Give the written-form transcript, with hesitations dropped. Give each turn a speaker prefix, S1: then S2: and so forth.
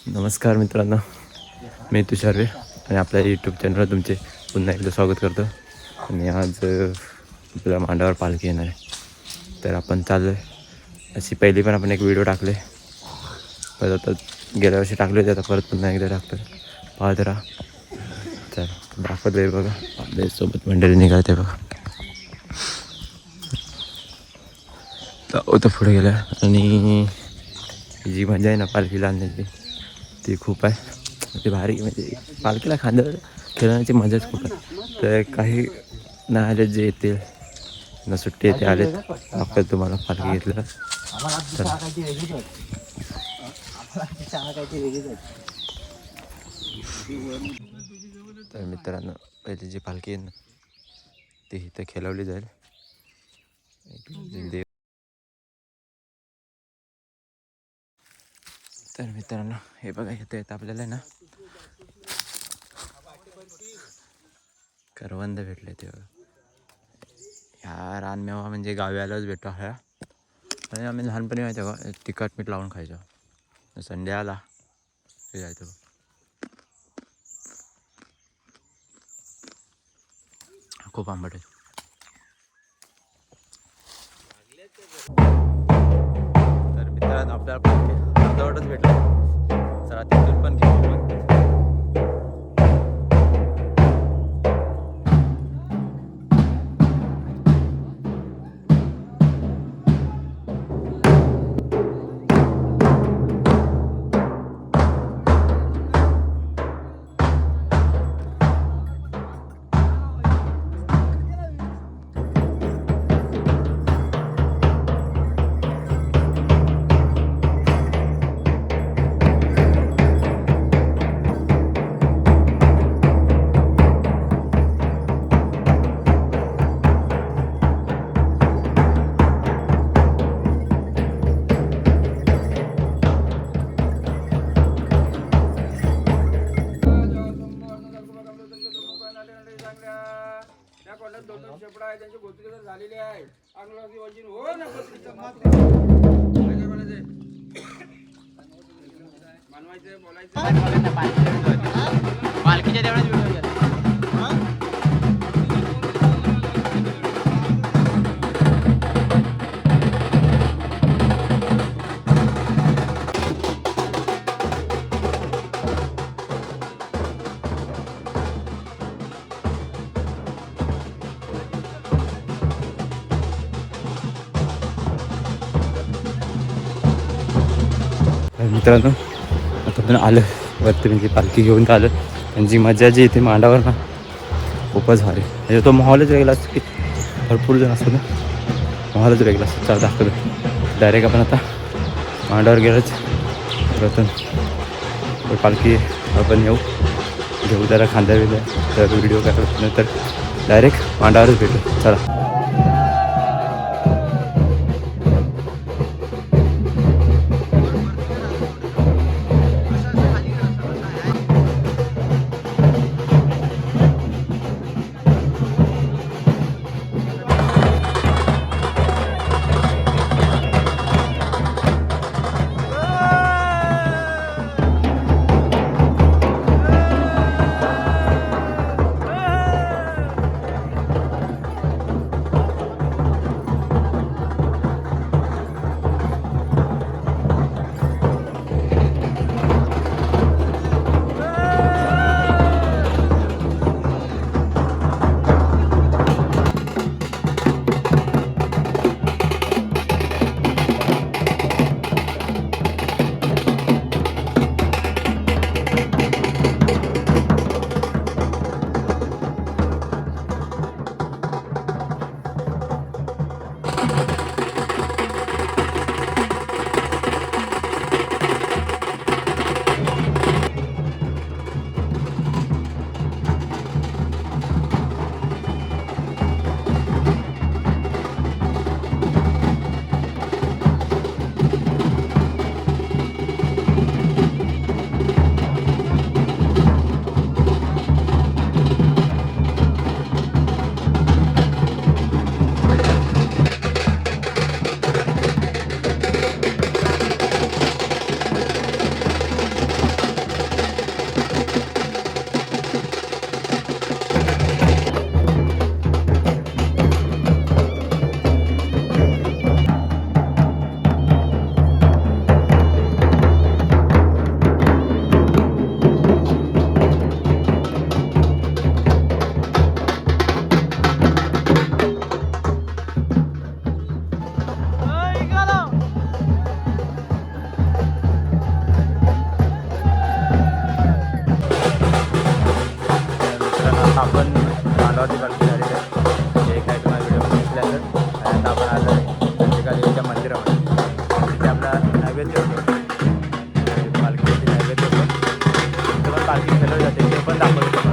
S1: नमस्कार मित्रांनो, मी तुषार आणि आपल्या यूट्यूब चॅनलवर तुमचे पुन्हा एकदा स्वागत करतो. आणि आज आपल्या मांडावर पालखी येणार आहे, तर आपण चाललो आहे. अशी पहिली पण आपण एक व्हिडिओ टाकले, परत आता गेल्या वर्षी टाकले होते, आता परत पुन्हा एकदा टाकतो. पाहत राहा. तर दाखवत आहे बघा, आपल्यासोबत मंडळी निघालते बघा. तर पुढे गेल्या आणि जी मजा आहे ना पालखीला आणण्याची ती खूप आहे. ती भारी, म्हणजे पालखीला खांद्यावर खेळण्याची मजाच खूप आहे. तर काही ना आले जे येतील ना सुट्टी येते आलेत, आपण तुम्हाला पालखी घेतलं तर मित्रांनो, पहिली जी पालखी आहे ना ती इथं खेळवली जाईल. तर मित्रांनो, हे बघा इथं येतं आपल्याला आहे ना करवंद भेटले. ते ह्या रानमेवा म्हणजे गावी आल्याच भेटतो ह्या. आणि आम्ही लहानपणी माहिती आहे का, तिखट मीठ लावून खायचो. संडे आला हे जायचो. खूप आंबट आहे. तर मित्रांनो, आपल्याला पालखी अर्धवटच भेटलं. चला तिथून पण घेऊ. झालेली आहे. पालखीच्या देवळात मित्रांनो, आता पण आलं वरती, म्हणजे पालखी घेऊन आलं. त्यांची मजा जी येते मांडावर ना खूपच भारी. म्हणजे तो माहोलच वेगळा असतो, की भरपूर जण असतो ना, माहोलच वेगळा असतो. चाल दाखवतो डायरेक्ट आपण आता मांडावर गेलोच. प्रथम पालखी आपण घेऊ जरा खांद्या वेगळ्या, तर व्हिडिओ काढत नंतर डायरेक्ट मांडावरच भेटू. चला. आपण मांडावरती पालखी झालेली आहे हे काय तुम्हाला व्हिडिओ दिसल्या तर. आणि आता आपण आलो संध्याकाळीच्या मंदिरामध्ये तिथे आपला नैवेद्य होतो पालखीवरती नैवेद्य होतो तिथे पण पालखी फिरवली जाते ते पण दाखवतो.